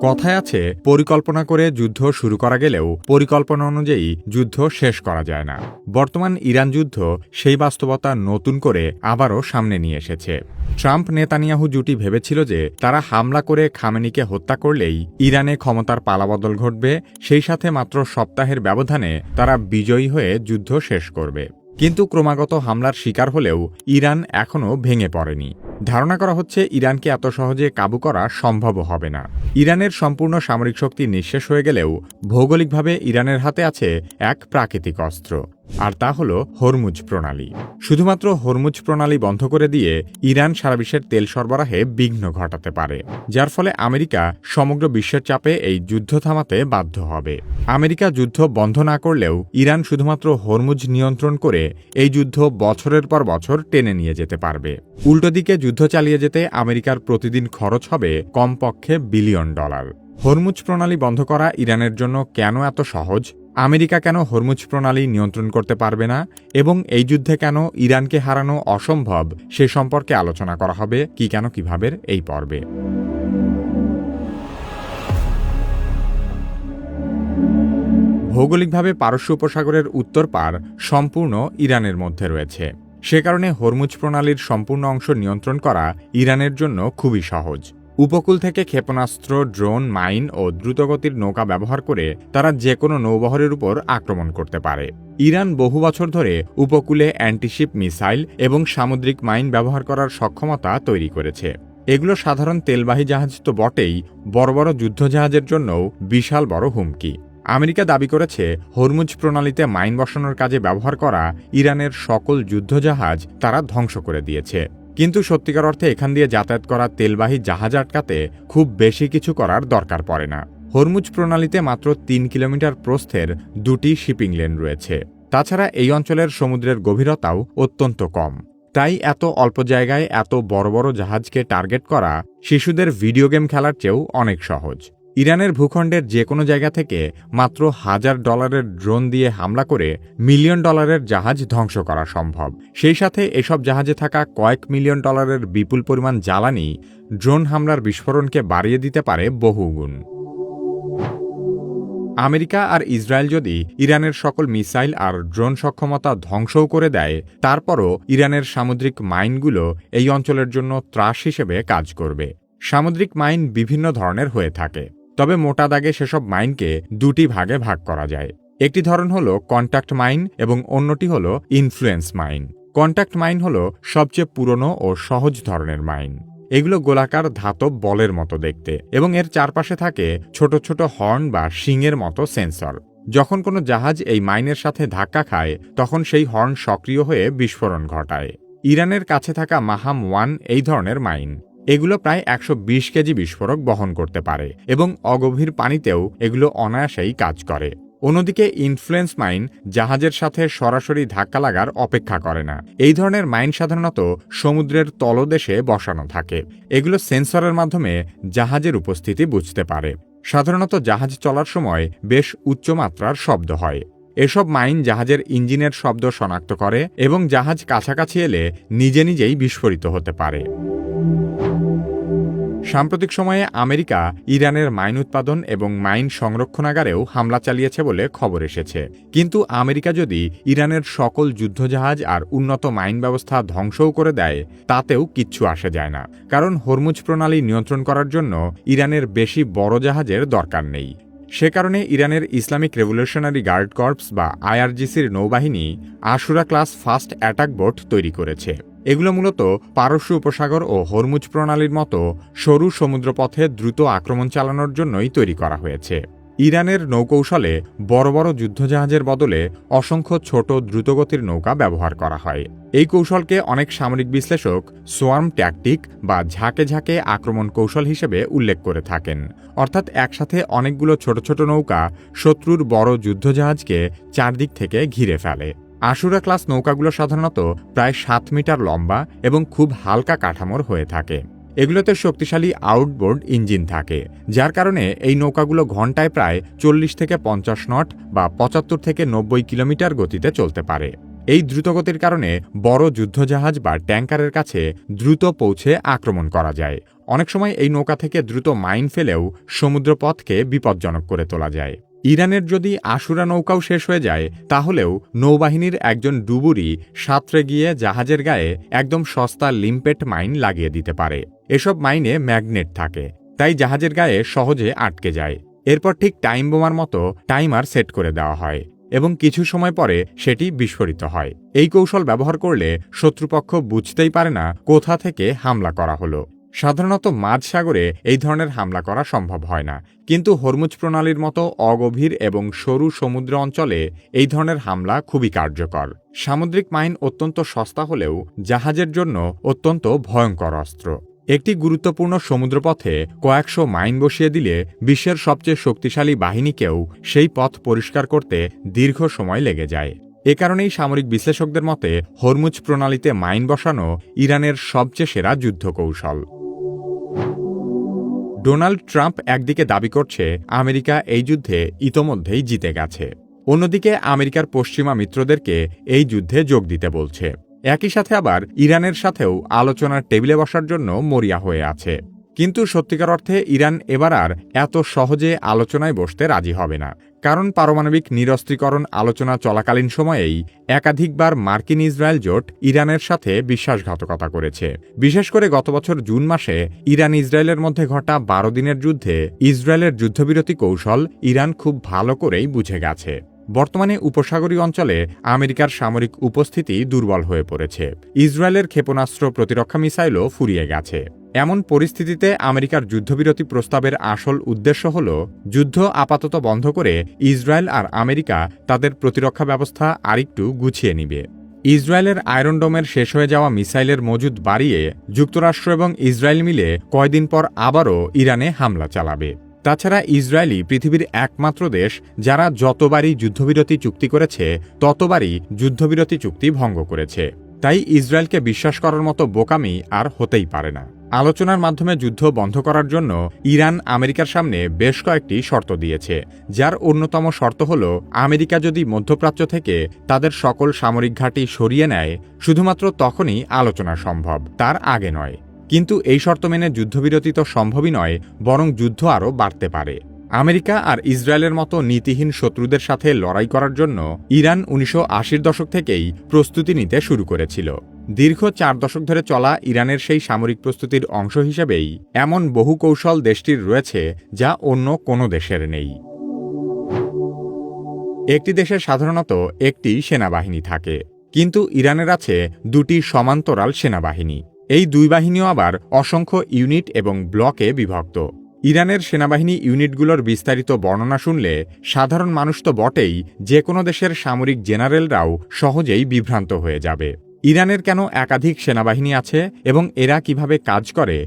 কথায় আছে, পরিকল্পনা করে যুদ্ধ শুরু করা গেলেও পরিকল্পনা অনুযায়ী যুদ্ধ শেষ করা যায় না। বর্তমান ইরান যুদ্ধ সেই বাস্তবতা নতুন করে আবারও সামনে নিয়ে এসেছে। ট্রাম্প নেতানিয়াহু জুটি ভেবেছিল যে তারা হামলা করে খামেনিকে হত্যা করলেই ইরানে ক্ষমতার পালাবদল ঘটবে, সেই সাথে মাত্র সপ্তাহের ব্যবধানে তারা বিজয়ী হয়ে যুদ্ধ শেষ করবে। কিন্তু ক্রমাগত হামলার শিকার হলেও ইরান এখনও ভেঙে পড়েনি। ধারণা করা হচ্ছে ইরানকে এত সহজে কাবু করা সম্ভব হবে না। ইরানের সম্পূর্ণ সামরিক শক্তি নিঃশেষ হয়ে গেলেও ভৌগোলিকভাবে ইরানের হাতে আছে এক প্রাকৃতিক অস্ত্র, আর তা হল হরমুজ প্রণালী। শুধুমাত্র হরমুজ প্রণালী বন্ধ করে দিয়ে ইরান সারা বিশ্বের তেল সরবরাহে বিঘ্ন ঘটাতে পারে, যার ফলে আমেরিকা সমগ্র বিশ্বের চাপে এই যুদ্ধ থামাতে বাধ্য হবে। আমেরিকা যুদ্ধ বন্ধ না করলেও ইরান শুধুমাত্র হরমুজ নিয়ন্ত্রণ করে এই যুদ্ধ বছরের পর বছর টেনে নিয়ে যেতে পারবে। উল্টো দিকে যুদ্ধ চালিয়ে যেতে আমেরিকার প্রতিদিন খরচ হবে কমপক্ষে $বিলিয়ন। হরমুজ প্রণালী বন্ধ করা ইরানের জন্য কেন এত সহজ? আমেরিকা কেন হরমুজ প্রণালী নিয়ন্ত্রণ করতে পারবে না এবং এই যুদ্ধে কেন ইরানকে হারানো অসম্ভব সে সম্পর্কে আলোচনা করা হবে কি কেন কিভাবে এই পর্বে। ভৌগোলিকভাবে পারস্য উপসাগরের উত্তর পার সম্পূর্ণ ইরানের মধ্যে রয়েছে। সে কারণে হরমুজ প্রণালীর সম্পূর্ণ অংশ নিয়ন্ত্রণ করা ইরানের জন্য খুবই সহজ। উপকূল থেকে ক্ষেপণাস্ত্র, ড্রোন, মাইন ও দ্রুতগতির নৌকা ব্যবহার করে তারা যে কোনো নৌবহরের উপর আক্রমণ করতে পারে। ইরান বহু বছর ধরে উপকূলে অ্যান্টিশিপ মিসাইল এবং সামুদ্রিক মাইন ব্যবহার করার সক্ষমতা তৈরি করেছে। এগুলো সাধারণ তেলবাহী জাহাজ তো বটেই, বড় বড় যুদ্ধজাহাজের জন্যও বিশাল বড় হুমকি। আমেরিকা দাবি করেছে হরমুজ প্রণালীতে মাইন বসানোর কাজে ব্যবহার করা ইরানের সকল যুদ্ধজাহাজ তারা ধ্বংস করে দিয়েছে। কিন্তু সত্যিকার অর্থে এখান দিয়ে যাতায়াত করা তেলবাহী জাহাজ আটকাতে খুব বেশি কিছু করার দরকার পড়ে না। হরমুজ প্রণালীতে মাত্র 3 কিলোমিটার প্রস্থের 2টি শিপিং লেন রয়েছে। তাছাড়া এই অঞ্চলের সমুদ্রের গভীরতাও অত্যন্ত কম। তাই এত অল্প জায়গায় এত বড় বড় জাহাজকে টার্গেট করা শিশুদের ভিডিও গেম খেলার চেয়েও অনেক সহজ। ইরানের ভূখণ্ডের যে কোনো জায়গা থেকে মাত্র $1000 ড্রোন দিয়ে হামলা করে $1,000,000 জাহাজ ধ্বংস করা সম্ভব। সেই সাথে এসব জাহাজে থাকা কয়েক $1,000,000 বিপুল পরিমাণ জ্বালানি ড্রোন হামলার বিস্ফোরণকে বাড়িয়ে দিতে পারে বহুগুণ। আমেরিকা আর ইসরায়েল যদি ইরানের সকল মিসাইল আর ড্রোন সক্ষমতা ধ্বংসও করে দেয়, তারপরও ইরানের সামুদ্রিক মাইনগুলো এই অঞ্চলের জন্য ত্রাস হিসেবে কাজ করবে। সামুদ্রিক মাইন বিভিন্ন ধরনের হয়ে থাকে, তবে মোটা দাগে সেসব মাইনকে 2টি ভাগে ভাগ করা যায়। একটি ধরন হল কন্ট্যাক্ট মাইন এবং অন্যটি হল ইনফ্লুয়েন্স মাইন। কন্ট্যাক্ট মাইন হল সবচেয়ে পুরনো ও সহজ ধরনের মাইন। এগুলো গোলাকার ধাতব বলের মতো দেখতে এবং এর চারপাশে থাকে ছোট ছোট হর্ন বা শিংয়ের মতো সেন্সর। যখন কোনো জাহাজ এই মাইনের সাথে ধাক্কা খায় তখন সেই হর্ন সক্রিয় হয়ে বিস্ফোরণ ঘটায়। ইরানের কাছে থাকা মাহাম-1 এই ধরনের মাইন। এগুলো প্রায় 120 কেজি বিস্ফোরক বহন করতে পারে এবং অগভীর পানিতেও এগুলো অনায়াসেই কাজ করে। অন্যদিকে ইনফ্লুয়েন্স মাইন জাহাজের সাথে সরাসরি ধাক্কা লাগার অপেক্ষা করে না। এই ধরনের মাইন সাধারণত সমুদ্রের তলদেশে বসানো থাকে। এগুলো সেন্সরের মাধ্যমে জাহাজের উপস্থিতি বুঝতে পারে। সাধারণত জাহাজ চলার সময় বেশ উচ্চমাত্রার শব্দ হয়। এসব মাইন জাহাজের ইঞ্জিনের শব্দ শনাক্ত করে এবং জাহাজ কাছাকাছি এলে নিজে নিজেই বিস্ফোরিত হতে পারে। সাম্প্রতিক সময়ে আমেরিকা ইরানের মাইন উৎপাদন এবং মাইন সংরক্ষণাগারেও হামলা চালিয়েছে বলে খবর এসেছে। কিন্তু আমেরিকা যদি ইরানের সকল যুদ্ধজাহাজ আর উন্নত মাইন ব্যবস্থা ধ্বংসও করে দেয়, তাতেও কিচ্ছু আসে যায় না, কারণ হরমুজ প্রণালী নিয়ন্ত্রণ করার জন্য ইরানের বেশি বড় জাহাজের দরকার নেই। সে কারণে ইরানের ইসলামিক রেভলিউশনারি গার্ড কর্পস বা IRGCর নৌবাহিনী আশুরা ক্লাস ফাস্ট অ্যাটাক বোট তৈরি করেছে। এগুলো মূলত পারস্য উপসাগর ও হরমুজ প্রণালীর মতো সরু সমুদ্রপথে দ্রুত আক্রমণ চালানোর জন্যই তৈরি করা হয়েছে। ইরানের নৌকৌশলে বড় বড় যুদ্ধজাহাজের বদলে অসংখ্য ছোট দ্রুতগতির নৌকা ব্যবহার করা হয়। এই কৌশলকে অনেক সামরিক বিশ্লেষক সোয়ার্ম ট্যাকটিক বা ঝাঁকে ঝাঁকে আক্রমণ কৌশল হিসেবে উল্লেখ করে থাকেন। অর্থাৎ একসাথে অনেকগুলো ছোট ছোট নৌকা শত্রুর বড় যুদ্ধজাহাজকে চারদিক থেকে ঘিরে ফেলে। আশুরা ক্লাস নৌকাগুলো সাধারণত প্রায় 7 মিটার লম্বা এবং খুব হালকা কাঠামোর হয়ে থাকে। এগুলোতে শক্তিশালী আউটবোর্ড ইঞ্জিন থাকে, যার কারণে এই নৌকাগুলো ঘন্টায় প্রায় 40 থেকে 50 নট বা 75 থেকে 90 কিলোমিটার গতিতে চলতে পারে। এই দ্রুতগতির কারণে বড় যুদ্ধজাহাজ বা ট্যাঙ্কারের কাছে দ্রুত পৌঁছে আক্রমণ করা যায়। অনেক সময় এই নৌকা থেকে দ্রুত মাইন ফেলেও সমুদ্রপথকে বিপজ্জনক করে তোলা যায়। ইরানের যদি আশুরা নৌকাও শেষ হয়ে যায়, তাহলেও নৌবাহিনীর একজন ডুবুরি সাঁতরে গিয়ে জাহাজের গায়ে একদম সস্তা লিম্পেট মাইন লাগিয়ে দিতে পারে। এসব মাইনে ম্যাগনেট থাকে, তাই জাহাজের গায়ে সহজে আটকে যায়। এরপর ঠিক টাইম বোমার মতো টাইমার সেট করে দেওয়া হয় এবং কিছু সময় পরে সেটি বিস্ফোরিত হয়। এই কৌশল ব্যবহার করলে শত্রুপক্ষ বুঝতেই পারে না কোথা থেকে হামলা করা হলো। সাধারণত মাঝ সাগরে এই ধরনের হামলা করা সম্ভব হয় না, কিন্তু হরমুজ প্রণালীর মতো অগভীর এবং সরু সমুদ্র অঞ্চলে এই ধরনের হামলা খুবই কার্যকর। সামুদ্রিক মাইন অত্যন্ত সস্তা হলেও জাহাজের জন্য অত্যন্ত ভয়ঙ্কর অস্ত্র। একটি গুরুত্বপূর্ণ সমুদ্রপথে কয়েকশো মাইন বসিয়ে দিলে বিশ্বের সবচেয়ে শক্তিশালী বাহিনীকেও সেই পথ পরিষ্কার করতে দীর্ঘ সময় লেগে যায়। এ কারণেই সামরিক বিশ্লেষকদের মতে হরমুজ প্রণালীতে মাইন বসানো ইরানের সবচেয়ে সেরা যুদ্ধ কৌশল। ডোনাল্ড ট্রাম্প একদিকে দাবি করছে আমেরিকা এই যুদ্ধে ইতোমধ্যেই জিতে গেছে, অন্যদিকে আমেরিকার পশ্চিমা মিত্রদেরকে এই যুদ্ধে যোগ দিতে বলছে। একই সাথে আবার ইরানের সাথেও আলোচনার টেবিলে বসার জন্য মরিয়া হয়ে আছে। কিন্তু সত্যিকার অর্থে ইরান এবার আর এত সহজে আলোচনায় বসতে রাজি হবে না, কারণ পারমাণবিক নিরস্ত্রীকরণ আলোচনা চলাকালীন সময়েই একাধিকবার মার্কিন ইসরায়েল জোট ইরানের সাথে বিশ্বাসঘাতকতা করেছে। বিশেষ করে গত বছর জুন মাসে ইরান ইসরায়েলের মধ্যে ঘটা 12 দিনের যুদ্ধে ইসরায়েলের যুদ্ধবিরতি কৌশল ইরান খুব ভালো করেই বুঝে গেছে। বর্তমানে উপসাগরীয় অঞ্চলে আমেরিকার সামরিক উপস্থিতি দুর্বল হয়ে পড়েছে। ইসরায়েলের ক্ষেপণাস্ত্র প্রতিরক্ষা মিসাইলও ফুরিয়ে গেছে। এমন পরিস্থিতিতে আমেরিকার যুদ্ধবিরতি প্রস্তাবের আসল উদ্দেশ্য হল যুদ্ধ আপাতত বন্ধ করে ইসরায়েল আর আমেরিকা তাদের প্রতিরক্ষা ব্যবস্থা আরেকটু গুছিয়ে নিবে। ইসরায়েলের আয়রন ডোমের শেষ হয়ে যাওয়া মিসাইলের মজুদ বাড়িয়ে যুক্তরাষ্ট্র এবং ইসরায়েল মিলে কয়দিন পর আবারও ইরানে হামলা চালাবে। তাছাড়া ইসরায়েলই পৃথিবীর একমাত্র দেশ যারা যতবারই যুদ্ধবিরতি চুক্তি করেছে ততবারই যুদ্ধবিরতি চুক্তি ভঙ্গ করেছে। তাই ইসরায়েলকে বিশ্বাস করার মতো বোকামি আর হতেই পারে না। আলোচনার মাধ্যমে যুদ্ধ বন্ধ করার জন্য ইরান আমেরিকার সামনে বেশ কয়েকটি শর্ত দিয়েছে, যার অন্যতম শর্ত হল আমেরিকা যদি মধ্যপ্রাচ্য থেকে তাদের সকল সামরিক ঘাঁটি সরিয়ে নেয়, শুধুমাত্র তখনই আলোচনা সম্ভব, তার আগে নয়। কিন্তু এই শর্ত মেনে যুদ্ধবিরতি তো সম্ভবই নয়, বরং যুদ্ধ আরও বাড়তে পারে। আমেরিকা আর ইসরায়েলের মতো নীতিহীন শত্রুদের সাথে লড়াই করার জন্য ইরান 1980-র দশক থেকেই প্রস্তুতি নিতে শুরু করেছিল। দীর্ঘ 4 দশক ধরে চলা ইরানের সেই সামরিক প্রস্তুতির অংশ হিসেবেই এমন বহু কৌশল দেশটির রয়েছে যা অন্য কোনো দেশের নেই। একটি দেশের সাধারণত একটি সেনাবাহিনী থাকে, কিন্তু ইরানের আছে 2টি সমান্তরাল সেনাবাহিনী। এই দুই বাহিনীও আবার অসংখ্য ইউনিট এবং ব্লকে বিভক্ত। ইরানের সেনাবাহিনী ইউনিটগুলোর বিস্তারিত বর্ণনা শুনলে সাধারণ মানুষ তো বটেই, যে কোনো দেশের সামরিক জেনারেলরাও সহজেই বিভ্রান্ত হয়ে যাবে। ইরানের কেন একাধিক সেনাবাহিনী আছে এবং এরা কিভাবে কাজ করে